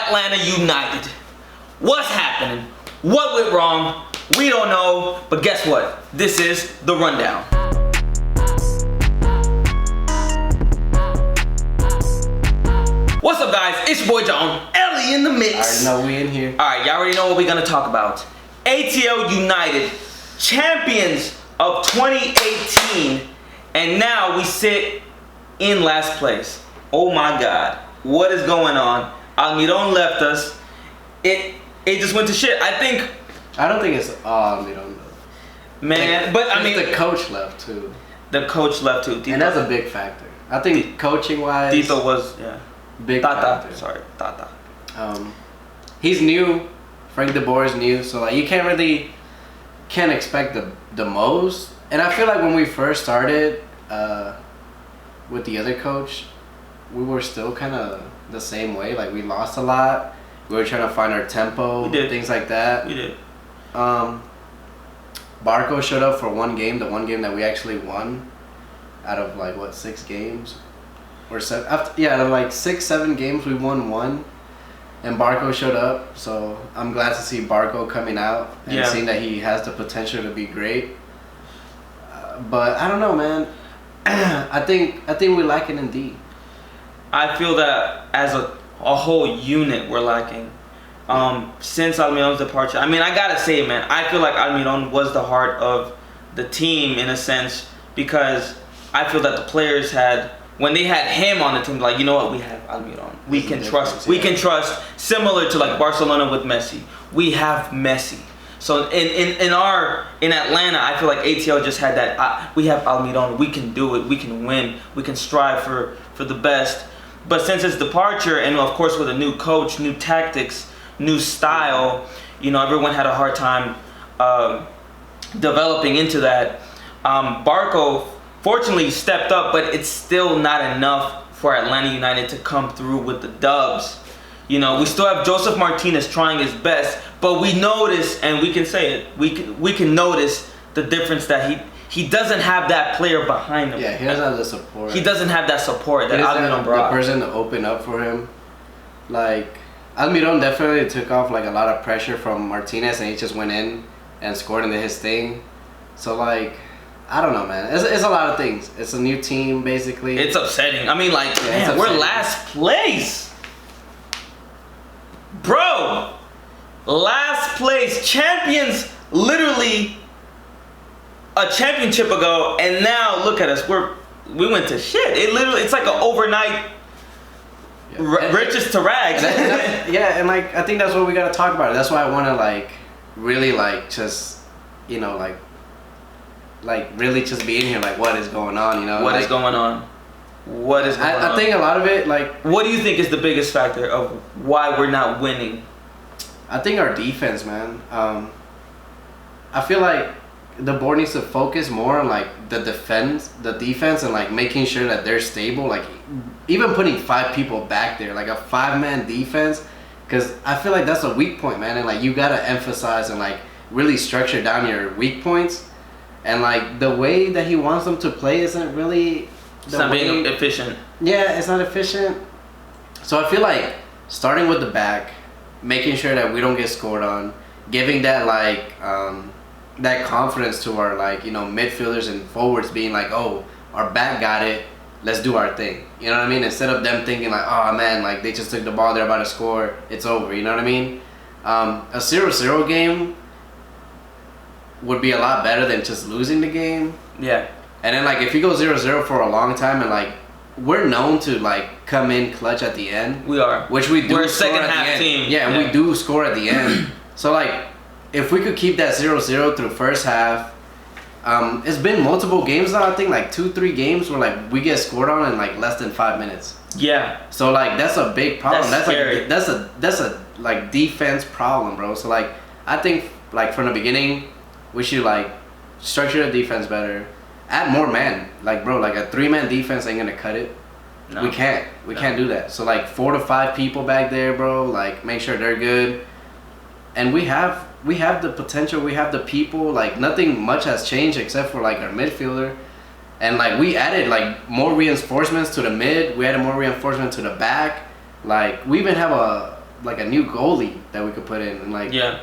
Atlanta United. What's happening? What went wrong? We don't know, but guess what? This is the rundown. What's up, guys? It's your boy John, Ellie in the mix. I already know we in here. Alright, y'all already know what we're gonna talk about. ATL United, champions of 2018, and now we sit in last place. Oh my God, what is going on? Almiron left us. It just went to shit. I don't think it's Almiron. Man, but I mean the coach left too. The coach left too. And that's a big factor. I think coaching wise, Tito was big Tata. factor. Sorry, Tata. He's new. Frank de Boer is new, so like you can't expect the most. And I feel like when we first started with the other coach, we were still kind of the same way. Like we lost a lot. We were trying to find our tempo, things like that. We did. Barco showed up for one game, the one game that we actually won out of like what, 6 games or 7. Out of like 6-7 games we won one, and Barco showed up. So I'm glad to see Barco coming out and seeing that he has the potential to be great. But I don't know, man. I think we lack it in D. I feel that as a whole unit we're lacking. Since Almiron's departure, I mean, I gotta say, man, I feel like Almiron was the heart of the team in a sense, because I feel that the players had, when they had him on the team, like, you know what, we have Almiron. We can trust. We can trust. Similar to like Barcelona with Messi, we have Messi. So in Atlanta, I feel like ATL just had that. We have Almiron. We can do it. We can win. We can strive for the best. But since his departure, and of course with a new coach, new tactics, new style, you know, everyone had a hard time developing into that. Barco fortunately stepped up, but it's still not enough for Atlanta United to come through with the dubs. You know, we still have Joseph Martinez trying his best, but we notice, and we can say it, we can notice the difference that he doesn't have that player behind him. Yeah, he doesn't have the support. He doesn't have that support that Almiron brought. The person to open up for him. Like, Almiron definitely took off like a lot of pressure from Martinez, and he just went in and scored into his thing. So like, I don't know, man. It's a lot of things. It's a new team, basically. It's upsetting. I mean, like, man, we're last place. Bro, last place. Champions literally a championship ago, and now look at us. We went to shit. It's like an overnight riches to rags. And like I think that's what we gotta talk about. That's why I want to like really like just, you know, like really just be in here, like what is going on, you know? What is going on? What is going on? I think a lot of it, like, what do you think is the biggest factor of why we're not winning? I think our defense, man. I feel like the board needs to focus more on like the defense, and like making sure that they're stable. Like even putting 5 people back there, like a 5-man defense, because I feel like that's a weak point, man. And like you gotta emphasize and like really structure down your weak points. And like the way that he wants them to play isn't really. It's not being efficient. Yeah, it's not efficient. So I feel like starting with the back, making sure that we don't get scored on, giving that like that confidence to our like, you know, midfielders and forwards, being like, oh, our back got it, let's do our thing. You know what I mean? Instead of them thinking like, oh man, like they just took the ball, they're about to score, it's over. You know what I mean? A 0-0 game would be a lot better than just losing the game. Yeah. And then like if you go 0-0 for a long time, and like we're known to like come in clutch at the end. We are. Which we do. We're a score second at half the end. team. Yeah, and we do score at the end. So like if we could keep that 0-0 through first half, it's been multiple games now. I think like 2-3 games where like we get scored on in like less than 5 minutes. Yeah. So like that's a big problem. That's scary. Like that's a like defense problem, bro. So like I think like from the beginning we should like structure the defense better. Add more men. Like, bro, like a 3-man defense ain't gonna cut it. No. We can't do that. So like 4 to 5 people back there, bro. Like make sure they're good. And we have the potential. We have the people. Like nothing much has changed except for like our midfielder. And like we added like more reinforcements to the mid. We added more reinforcement to the back. Like we even have like a new goalie that we could put in, and like Yeah.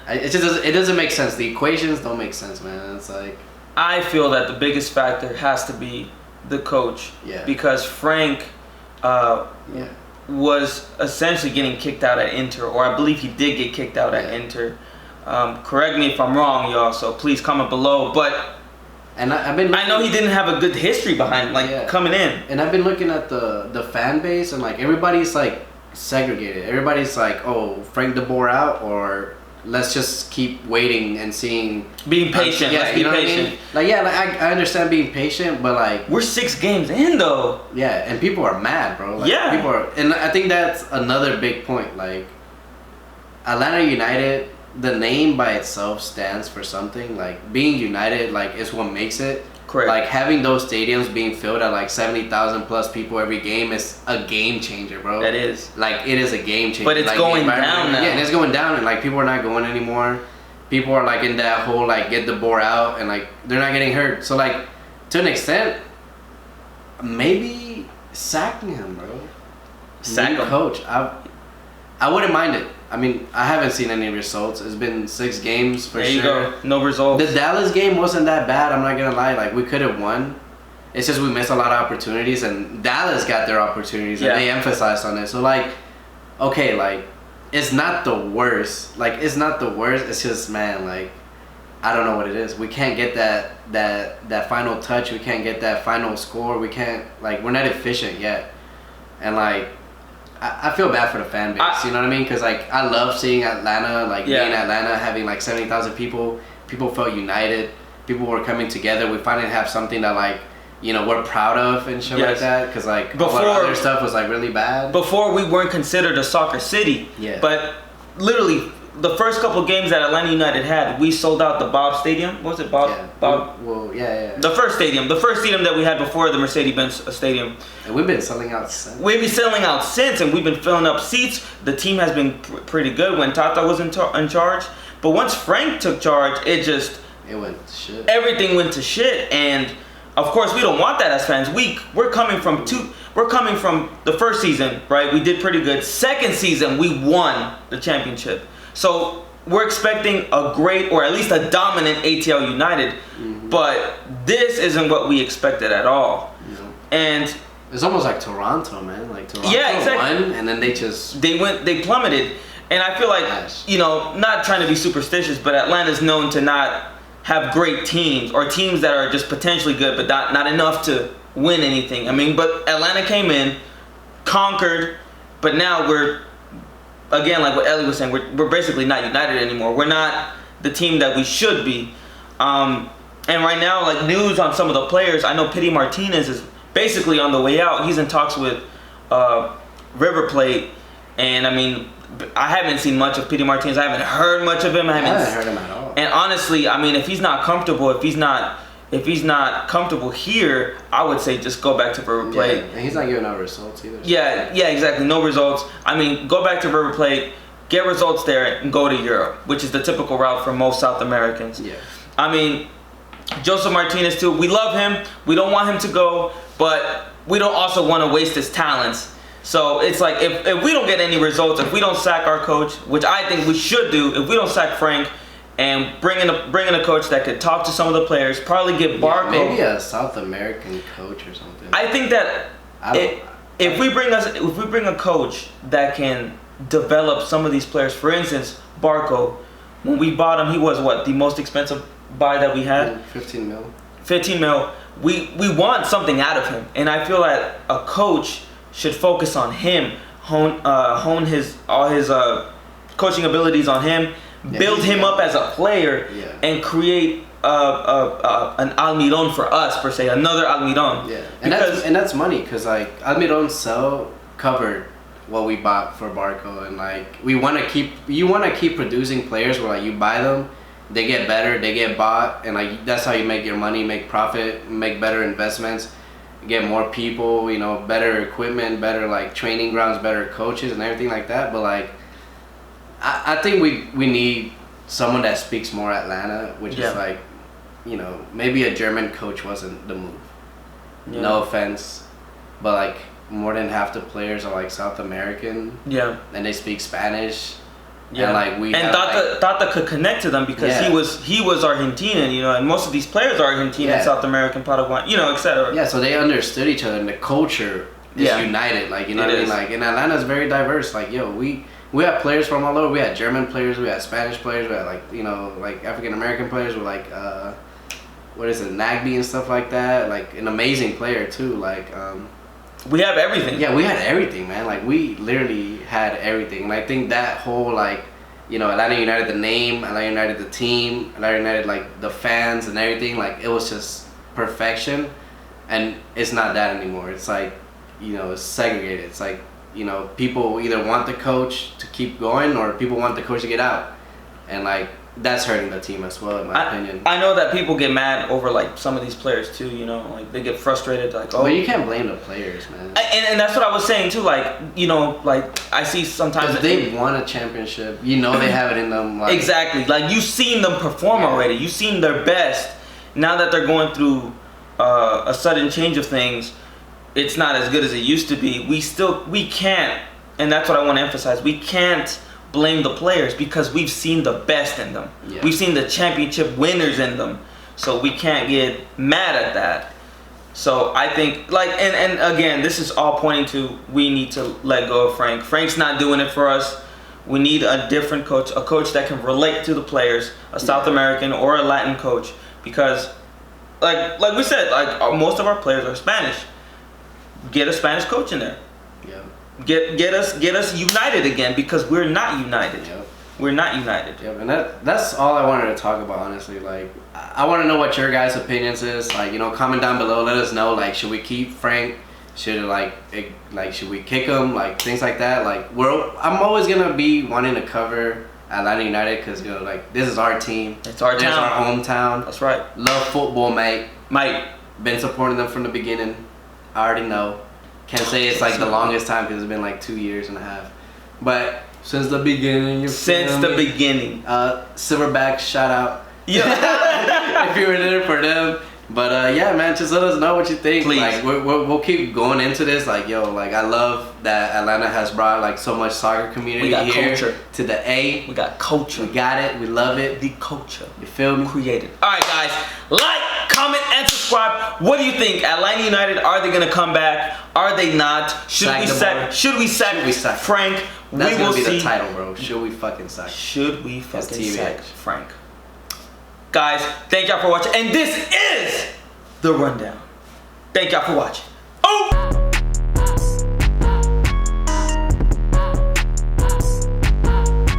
it doesn't make sense. The equations don't make sense, man. It's like I feel that the biggest factor has to be the coach. Yeah. Because Frank yeah. was essentially getting kicked out at Inter, or I believe he did get kicked out at Inter. Correct me if I'm wrong, y'all, so please comment below. But And I've been I know he didn't have a good history behind, like, coming in. And I've been looking at the fan base, and like everybody's like segregated. Everybody's like, oh, Frank the Boer out, or let's just keep waiting and seeing. Being patient. Let's be patient. I mean? Like, yeah, like I understand being patient, but like we're 6 games in though. Yeah, and people are mad, bro. Like, Yeah. People are, and I think that's another big point. Like Atlanta United, the name by itself stands for something. Like being united, like is what makes it. Correct. Like having those stadiums being filled at like 70,000 plus people every game is a game changer, bro. That is. Like it is a game changer. But it's like, going down now. Yeah, and it's going down, and like people are not going anymore. People are like in that whole like get the Boer out, and like they're not getting hurt. So like to an extent, maybe sacking him, bro. Sack him. Coach. I wouldn't mind it. I mean, I haven't seen any results. It's been 6 games for There sure. you go. No results. The Dallas game wasn't that bad. I'm not gonna lie. Like we could have won. It's just we missed a lot of opportunities, and Dallas got their opportunities, and they emphasized on it. So like, okay, like it's not the worst. Like it's not the worst. It's just, man, like I don't know what it is. We can't get that final touch. We can't get that final score. We can't, like, we're not efficient yet, and like. I feel bad for the fan base, you know what I mean? Because, like, I love seeing Atlanta, like, being Atlanta, having, like, 70,000 people. People felt united. People were coming together. We finally have something that, like, you know, we're proud of and shit like that. Because, like, all our other stuff was, like, really bad. Before, we weren't considered a soccer city. Yeah. But, literally, the first couple games that Atlanta United had, we sold out the Bob Stadium. What was it, Bob? Yeah. Bob? Well, yeah. The first stadium that we had before the Mercedes-Benz Stadium. And we've been selling out since. We've been selling out since, and we've been filling up seats. The team has been pretty good when Tata was in charge. But once Frank took charge, it went to shit. Everything went to shit, and of course we don't want that as fans. We're coming from the first season, right? We did pretty good. Second season, we won the championship. So we're expecting a great, or at least a dominant ATL United, but this isn't what we expected at all. And it's almost like Toronto, man. Like Toronto won, and then they plummeted. And I feel like, you know, not trying to be superstitious, but Atlanta's known to not have great teams, or teams that are just potentially good, but not enough to win anything. I mean, but Atlanta came in, conquered, but now we're, again, like what Ellie was saying, we're basically not united anymore. We're not the team that we should be. And right now, like, news on some of the players, I know Pity Martinez is basically on the way out. He's in talks with River Plate, and I mean, I haven't seen much of Pity Martinez. I haven't heard much of him. I haven't heard him at all. And honestly, I mean, if he's not comfortable, if he's not comfortable here, I would say just go back to River Plate. Yeah, and he's not giving out results either. Yeah, exactly. No results. I mean, go back to River Plate, get results there, and go to Europe, which is the typical route for most South Americans. Yeah. I mean, Joseph Martinez too. We love him. We don't want him to go, but we don't also want to waste his talents. So it's like, if we don't get any results, if we don't sack our coach, which I think we should do, if we don't sack Frank and bring in a coach that could talk to some of the players, probably get Barco. Maybe a South American coach or something. I think that if we bring a coach that can develop some of these players, for instance, Barco, when we bought him, he was the most expensive buy that we had? 15 mil. 15 mil. We want something out of him, and I feel that a coach should focus on him, hone all his coaching abilities on him, build him up as a player, and create an Almiron for us, per se, another Almiron. Yeah, and that's money, because like Almiron covered what we bought for Barco, and like you want to keep producing players where like you buy them, they get better, they get bought, and like that's how you make your money, make profit, make better investments, get more people, you know, better equipment, better like training grounds, better coaches and everything like that. But like I think we need someone that speaks more Atlanta, which is like, you know, maybe a German coach wasn't the move. No offense, but like more than half the players are like South American. Yeah. And they speak Spanish. Yeah. And like we and Tata could connect to them because he was Argentinian, you know, and most of these players are Argentinian, South American, Paraguayan, you know, etc. Yeah, so they understood each other, and the culture is united. Like, you know what I mean? Like, in Atlanta is very diverse. Like, yo, we have players from all over. We had German players, we had Spanish players, we had like, you know, like African American players with like what is it, Nagby and stuff like that. Like an amazing player too. Like we have everything. Yeah, we had everything, man. Like we literally had everything. And I think that whole like, you know, Atlanta United, the name, Atlanta United, the team, Atlanta United, like the fans and everything, like it was just perfection. And it's not that anymore. It's like, you know, it's segregated. It's like, you know, people either want the coach to keep going or people want the coach to get out. And like, that's hurting the team as well, in my opinion. I know that people get mad over like some of these players too, you know, like they get frustrated, like, oh. But you can't blame the players, man. And that's what I was saying too, like, you know, like I see sometimes. Because they won a championship, you know they have it in them. Like, exactly, like you've seen them perform already. You've seen their best. Now that they're going through a sudden change of things, it's not as good as it used to be. We can't, and that's what I want to emphasize. We can't blame the players because we've seen the best in them. Yeah. We've seen the championship winners in them. So we can't get mad at that. So I think, like, and again, this is all pointing to we need to let go of Frank. Frank's not doing it for us. We need a different coach, a coach that can relate to the players, a South American or a Latin coach, because like we said, like most of our players are Spanish. Get a Spanish coach in there. Yeah. Get us united again, because we're not united. Yep. We're not united. Yeah, and that's all I wanted to talk about, honestly. Like, I want to know what your guys' opinions is. Like, you know, comment down below. Let us know. Like, should we keep Frank? Should should we kick him? Like things like that. Like, I'm always gonna be wanting to cover Atlanta United because, you know, like this is our team. It's our town. It's our hometown. That's right. Love football, mate. Mate. Been supporting them from the beginning. I already know. Can't say it's like the longest time because it's been like 2.5 years. But since the beginning, the beginning. Silverback, shout out. Yeah. If you were there for them. But yeah, man, just let us know what you think. Please. Like we'll keep going into this. Like, yo, like I love that Atlanta has brought like so much soccer community here culture. To the A. We got culture. We got it. We love it. The culture. You feel me? Created. All right, guys. Like, comment, and subscribe. What do you think? Atlanta United, are they gonna come back? Are they not? Should we sack Frank? That's gonna be the title, bro. Should we fucking sack? Should we fucking sack Frank? Guys, thank y'all for watching. And this is The Rundown. Thank y'all for watching. Oh!